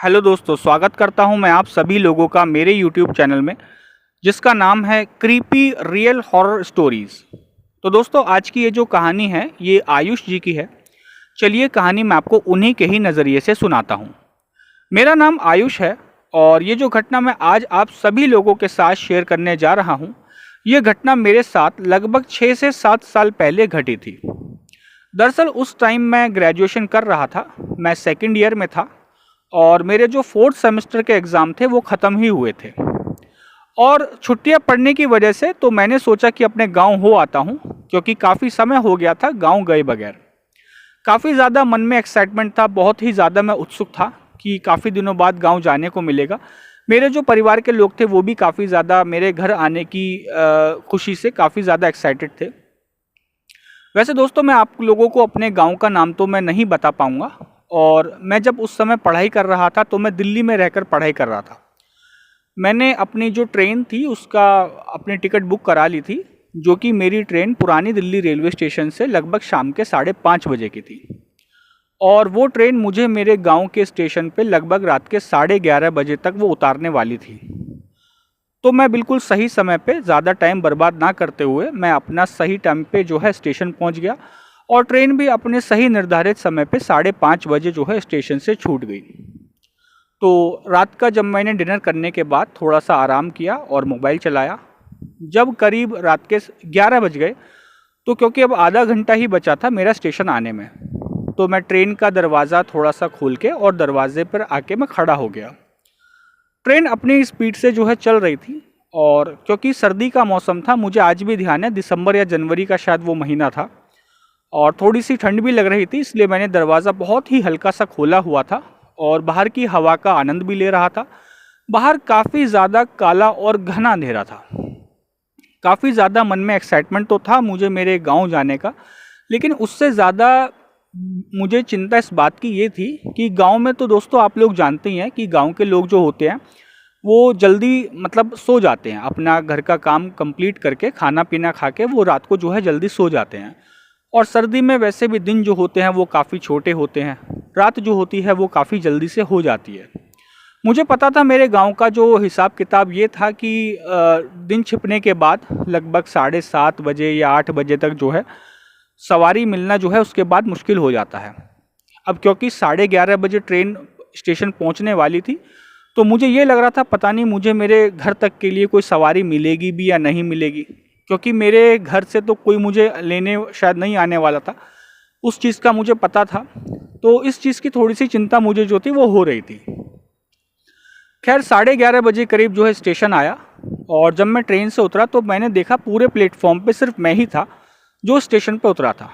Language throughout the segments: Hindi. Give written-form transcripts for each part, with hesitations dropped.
हेलो दोस्तों, स्वागत करता हूं मैं आप सभी लोगों का मेरे यूट्यूब चैनल में, जिसका नाम है क्रीपी रियल हॉरर स्टोरीज़। तो दोस्तों, आज की ये जो कहानी है ये आयुष जी की है। चलिए कहानी मैं आपको उन्हीं के ही नज़रिए से सुनाता हूं। मेरा नाम आयुष है और ये जो घटना मैं आज आप सभी लोगों के साथ शेयर करने जा रहा हूं, ये घटना मेरे साथ लगभग 6 से 7 साल पहले घटी थी। दरअसल उस टाइम मैं ग्रेजुएशन कर रहा था, मैं सेकेंड ईयर में था और मेरे जो फोर्थ सेमेस्टर के एग्ज़ाम थे वो ख़त्म ही हुए थे। और छुट्टियां पड़ने की वजह से तो मैंने सोचा कि अपने गांव हो आता हूं, क्योंकि काफ़ी समय हो गया था गांव गए बगैर। काफ़ी ज़्यादा मन में एक्साइटमेंट था, बहुत ही ज़्यादा मैं उत्सुक था कि काफ़ी दिनों बाद गांव जाने को मिलेगा। मेरे जो परिवार के लोग थे वो भी काफ़ी ज़्यादा मेरे घर आने की खुशी से काफ़ी ज़्यादा एक्साइटेड थे। वैसे दोस्तों, मैं आप लोगों को अपने गांव का नाम तो मैं नहीं बता पाऊंगा। और मैं जब उस समय पढ़ाई कर रहा था तो मैं दिल्ली में रहकर पढ़ाई कर रहा था। मैंने अपनी जो ट्रेन थी उसका अपनी टिकट बुक करा ली थी, जो कि मेरी ट्रेन पुरानी दिल्ली रेलवे स्टेशन से लगभग शाम के 5:30 बजे की थी। और वो ट्रेन मुझे मेरे गांव के स्टेशन पे लगभग रात के 11:30 बजे तक वो उतारने वाली थी। तो मैं बिल्कुल सही समय पे ज़्यादा टाइम बर्बाद ना करते हुए मैं अपना सही टाइम पे जो है स्टेशन पहुंच गया। और ट्रेन भी अपने सही निर्धारित समय पे 5:30 बजे जो है स्टेशन से छूट गई। तो रात का जब मैंने डिनर करने के बाद थोड़ा सा आराम किया और मोबाइल चलाया, जब करीब रात के 11 बज गए, तो क्योंकि अब आधा घंटा ही बचा था मेरा स्टेशन आने में, तो मैं ट्रेन का दरवाज़ा थोड़ा सा खोल के और दरवाजे पर आके मैं खड़ा हो गया। ट्रेन अपनी स्पीड से जो है चल रही थी और क्योंकि सर्दी का मौसम था, मुझे आज भी ध्यान है दिसंबर या जनवरी का शायद वो महीना था, और थोड़ी सी ठंड भी लग रही थी, इसलिए मैंने दरवाज़ा बहुत ही हल्का सा खोला हुआ था और बाहर की हवा का आनंद भी ले रहा था। बाहर काफ़ी ज़्यादा काला और घना अंधेरा था। काफ़ी ज़्यादा मन में एक्साइटमेंट तो था मुझे मेरे गांव जाने का, लेकिन उससे ज़्यादा मुझे चिंता इस बात की ये थी कि गांव में तो दोस्तों आप लोग जानते ही हैं कि गांव के लोग जो होते हैं वो जल्दी मतलब सो जाते हैं, अपना घर का काम कंप्लीट करके खाना पीना खा के वो रात को जो है जल्दी सो जाते हैं। और सर्दी में वैसे भी दिन जो होते हैं वो काफ़ी छोटे होते हैं, रात जो होती है वो काफ़ी जल्दी से हो जाती है। मुझे पता था मेरे गांव का जो हिसाब किताब ये था कि दिन छिपने के बाद लगभग 7:30 बजे या 8 बजे तक जो है सवारी मिलना जो है उसके बाद मुश्किल हो जाता है। अब क्योंकि 11:30 बजे ट्रेन स्टेशन पहुंचने वाली थी, तो मुझे ये लग रहा था पता नहीं मुझे मेरे घर तक के लिए कोई सवारी मिलेगी भी या नहीं मिलेगी, क्योंकि मेरे घर से तो कोई मुझे लेने शायद नहीं आने वाला था। उस चीज़ का मुझे पता था, तो इस चीज़ की थोड़ी सी चिंता मुझे जो थी वो हो रही थी। खैर 11:30 बजे करीब जो है स्टेशन आया और जब मैं ट्रेन से उतरा तो मैंने देखा पूरे प्लेटफॉर्म पे सिर्फ मैं ही था जो स्टेशन पे उतरा था।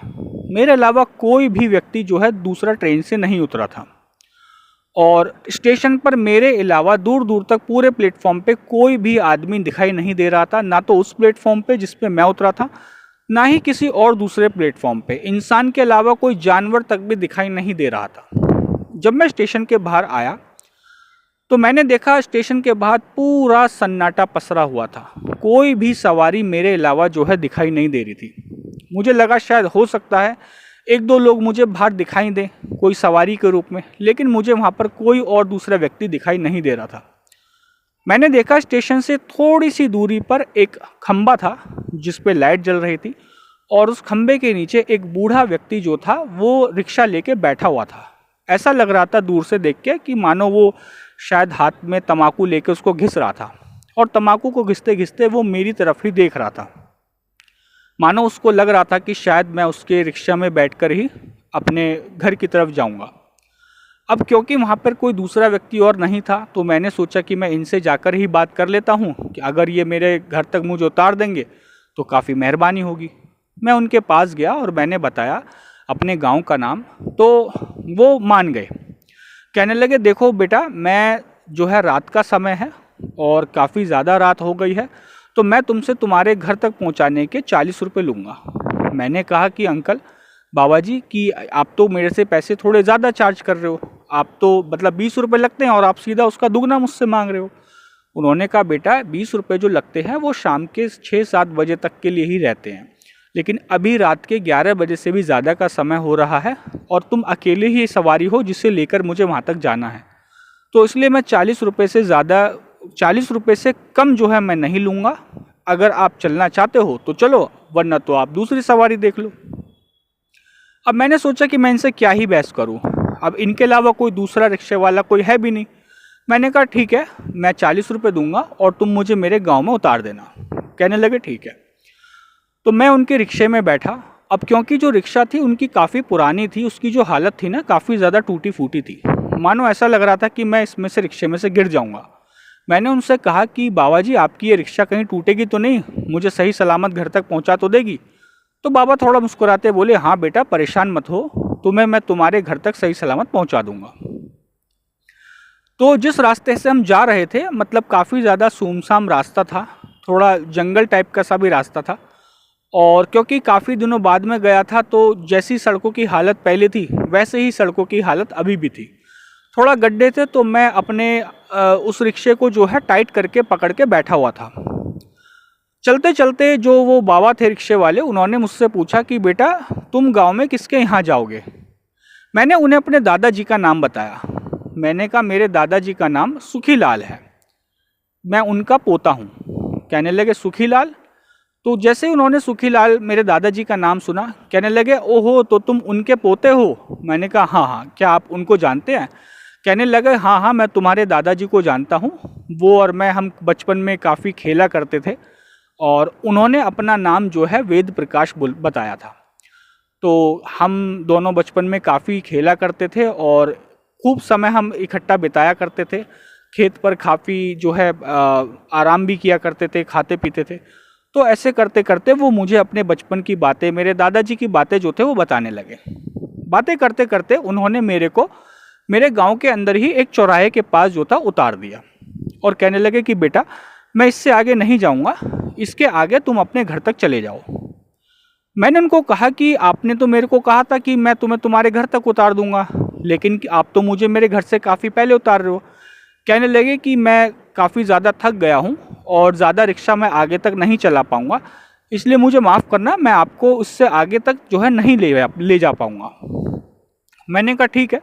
मेरे अलावा कोई भी व्यक्ति जो है दूसरा ट्रेन से नहीं उतरा था। और स्टेशन पर मेरे अलावा दूर दूर तक पूरे प्लेटफॉर्म पे कोई भी आदमी दिखाई नहीं दे रहा था, ना तो उस प्लेटफॉर्म पे जिस पे मैं उतरा था, ना ही किसी और दूसरे प्लेटफॉर्म पे। इंसान के अलावा कोई जानवर तक भी दिखाई नहीं दे रहा था। जब मैं स्टेशन के बाहर आया तो मैंने देखा स्टेशन के बाहर पूरा सन्नाटा पसरा हुआ था। कोई भी सवारी मेरे अलावा जो है दिखाई नहीं दे रही थी। मुझे लगा शायद हो सकता है एक दो लोग मुझे बाहर दिखाई दें कोई सवारी के रूप में, लेकिन मुझे वहाँ पर कोई और दूसरा व्यक्ति दिखाई नहीं दे रहा था। मैंने देखा स्टेशन से थोड़ी सी दूरी पर एक खंबा था जिस पे लाइट जल रही थी, और उस खंबे के नीचे एक बूढ़ा व्यक्ति जो था वो रिक्शा लेके बैठा हुआ था। ऐसा लग रहा था दूर से देख के कि मानो वो शायद हाथ में तम्बाकू लेके उसको घिस रहा था, और तम्बाकू को घिसते घिसते वो मेरी तरफ ही देख रहा था। मानो उसको लग रहा था कि शायद मैं उसके रिक्शा में बैठकर ही अपने घर की तरफ जाऊंगा। अब क्योंकि वहाँ पर कोई दूसरा व्यक्ति और नहीं था, तो मैंने सोचा कि मैं इनसे जाकर ही बात कर लेता हूँ कि अगर ये मेरे घर तक मुझे उतार देंगे तो काफ़ी मेहरबानी होगी। मैं उनके पास गया और मैंने बताया अपने गांव का नाम, तो वो मान गए। कहने लगे देखो बेटा, मैं जो है रात का समय है और काफ़ी ज़्यादा रात हो गई है, तो मैं तुमसे तुम्हारे घर तक पहुंचाने के 40 रुपये लूँगा। मैंने कहा कि अंकल बाबा जी कि आप तो मेरे से पैसे थोड़े ज़्यादा चार्ज कर रहे हो, आप तो मतलब 20 रुपये लगते हैं और आप सीधा उसका दुगना मुझसे मांग रहे हो। उन्होंने कहा बेटा 20 रुपये जो लगते हैं वो शाम के 6-7 बजे तक के लिए ही रहते हैं, लेकिन अभी रात के 11 बजे से भी ज़्यादा का समय हो रहा है और तुम अकेले ही सवारी हो जिसे लेकर मुझे वहाँ तक जाना है। तो इसलिए मैं 40 रुपये से ज़्यादा 40 रुपये से कम जो है मैं नहीं लूँगा। अगर आप चलना चाहते हो तो चलो, वरना तो आप दूसरी सवारी देख लो। अब मैंने सोचा कि मैं इनसे क्या ही बहस करूं, अब इनके अलावा कोई दूसरा रिक्शे वाला कोई है भी नहीं। मैंने कहा ठीक है, मैं 40 रुपये दूंगा और तुम मुझे मेरे गांव में उतार देना। कहने लगे ठीक है। तो मैं उनके रिक्शे में बैठा। अब क्योंकि जो रिक्शा थी उनकी काफ़ी पुरानी थी, उसकी जो हालत थी ना काफ़ी ज़्यादा टूटी फूटी थी, मानो ऐसा लग रहा था कि मैं इसमें से रिक्शे में से गिर जाऊँगा। मैंने उनसे कहा कि बाबा जी आपकी ये रिक्शा कहीं टूटेगी तो नहीं, मुझे सही सलामत घर तक पहुँचा तो देगी। तो बाबा थोड़ा मुस्कुराते बोले, हाँ बेटा परेशान मत हो, तुम्हें मैं तुम्हारे घर तक सही सलामत पहुंचा दूंगा। तो जिस रास्ते से हम जा रहे थे, मतलब काफ़ी ज़्यादा सुमसाम रास्ता था, थोड़ा जंगल टाइप का सा भी रास्ता था। और क्योंकि काफ़ी दिनों बाद में गया था तो जैसी सड़कों की हालत पहले थी वैसे ही सड़कों की हालत अभी भी थी। थोड़ा गड्ढे थे तो मैं अपने उस रिक्शे को जो है टाइट करके पकड़ के बैठा हुआ था। चलते चलते जो वो बाबा थे रिक्शे वाले, उन्होंने मुझसे पूछा कि बेटा तुम गांव में किसके यहाँ जाओगे। मैंने उन्हें अपने दादाजी का नाम बताया। मैंने कहा मेरे दादाजी का नाम सुखीलाल है, मैं उनका पोता हूँ। कहने लगे सुखीलाल। तो जैसे ही उन्होंने सुखीलाल मेरे दादाजी का नाम सुना, कहने लगे ओहो तो तुम उनके पोते हो। मैंने कहा हाँ हाँ, क्या आप उनको जानते हैं। कहने लगे हाँ हाँ, मैं तुम्हारे दादाजी को जानता हूँ, वो और मैं हम बचपन में काफ़ी खेला करते थे। और उन्होंने अपना नाम जो है वेद प्रकाश बताया था। तो हम दोनों बचपन में काफ़ी खेला करते थे और खूब समय हम इकट्ठा बिताया करते थे। खेत पर काफ़ी जो है आराम भी किया करते थे, खाते पीते थे। तो ऐसे करते करते वो मुझे अपने बचपन की बातें, मेरे दादाजी की बातें जो थे वो बताने लगे। बातें करते करते उन्होंने मेरे को मेरे गांव के अंदर ही एक चौराहे के पास जो था उतार दिया और कहने लगे कि बेटा मैं इससे आगे नहीं जाऊंगा, इसके आगे तुम अपने घर तक चले जाओ। मैंने उनको कहा कि आपने तो मेरे को कहा था कि मैं तुम्हें तुम्हारे घर तक उतार दूंगा, लेकिन आप तो मुझे मेरे घर से काफ़ी पहले उतार रहे हो। कहने लगे कि मैं काफ़ी ज़्यादा थक गया हूँ और ज़्यादा रिक्शा मैं आगे तक नहीं चला पाऊँगा, इसलिए मुझे माफ़ करना, मैं आपको उससे आगे तक जो है नहीं ले जा पाऊँगा। मैंने कहा ठीक है।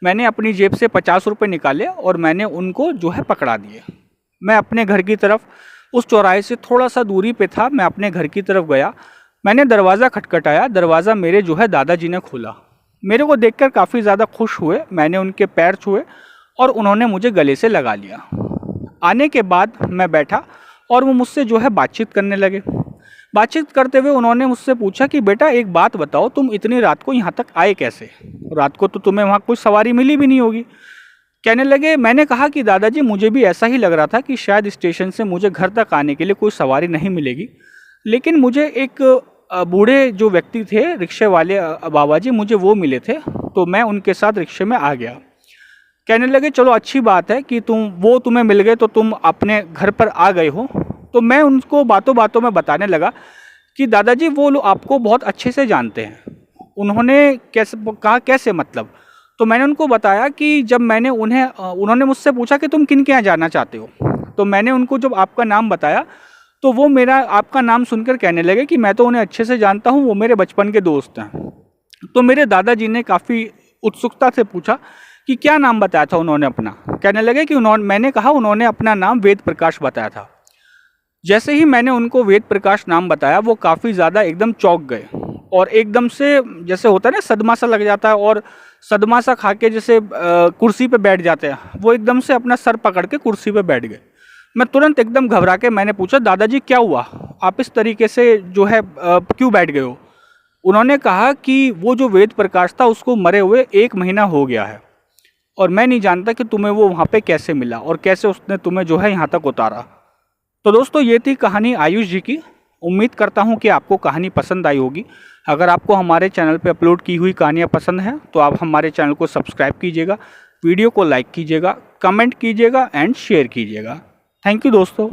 मैंने अपनी जेब से 50 रुपये निकाले और मैंने उनको जो है पकड़ा दिए। मैं अपने घर की तरफ, उस चौराहे से थोड़ा सा दूरी पे था, मैं अपने घर की तरफ गया। मैंने दरवाज़ा खटखटाया, दरवाज़ा मेरे जो है दादाजी ने खोला। मेरे को देखकर काफ़ी ज़्यादा खुश हुए, मैंने उनके पैर छुए और उन्होंने मुझे गले से लगा लिया। आने के बाद मैं बैठा और वो मुझसे जो है बातचीत करने लगे। बातचीत करते हुए उन्होंने मुझसे पूछा कि बेटा एक बात बताओ, तुम इतनी रात को यहाँ तक आए कैसे? रात को तो तुम्हें वहाँ कोई सवारी मिली भी नहीं होगी। कहने लगे, मैंने कहा कि दादाजी मुझे भी ऐसा ही लग रहा था कि शायद स्टेशन से मुझे घर तक आने के लिए कोई सवारी नहीं मिलेगी, लेकिन मुझे एक बूढ़े जो व्यक्ति थे रिक्शे वाले बाबा जी, मुझे वो मिले थे, तो मैं उनके साथ रिक्शे में आ गया। कहने लगे चलो अच्छी बात है कि तुम्हें मिल गए तो तुम अपने घर पर आ गए हो। तो मैं उनको बातों बातों में बताने लगा कि दादाजी वो लोग आपको बहुत अच्छे से जानते हैं। उन्होंने कैसे मतलब? तो मैंने उनको बताया कि जब मैंने उन्होंने मुझसे पूछा कि तुम किन के यहाँ जाना चाहते हो, तो मैंने उनको जब आपका नाम बताया तो वो मेरा आपका नाम सुनकर कहने लगे कि मैं तो उन्हें अच्छे से जानता हूँ, वो मेरे बचपन के दोस्त हैं। तो मेरे दादाजी ने काफ़ी उत्सुकता से पूछा कि क्या नाम बताया था उन्होंने अपना। कहने लगे कि मैंने कहा उन्होंने अपना नाम वेद प्रकाश बताया था। जैसे ही मैंने उनको वेद प्रकाश नाम बताया, वो काफ़ी ज़्यादा एकदम चौंक गए और एकदम से, जैसे होता है ना सदमा सा लग जाता है और सदमा सा खा के जैसे कुर्सी पे बैठ जाते हैं, वो एकदम से अपना सर पकड़ के कुर्सी पे बैठ गए। मैं तुरंत एकदम घबरा के मैंने पूछा, दादाजी क्या हुआ, आप इस तरीके से जो है क्यों बैठ गए हो? उन्होंने कहा कि वो जो वेद प्रकाश था उसको मरे हुए 1 महीना हो गया है और मैं नहीं जानता कि तुम्हें वो वहाँ पे कैसे मिला और कैसे उसने तुम्हें जो है यहाँ तक उतारा। तो दोस्तों ये थी कहानी आयुष जी की। उम्मीद करता हूँ कि आपको कहानी पसंद आई होगी। अगर आपको हमारे चैनल पे अपलोड की हुई कहानियाँ पसंद हैं तो आप हमारे चैनल को सब्सक्राइब कीजिएगा, वीडियो को लाइक कीजिएगा, कमेंट कीजिएगा एंड शेयर कीजिएगा। थैंक यू दोस्तों।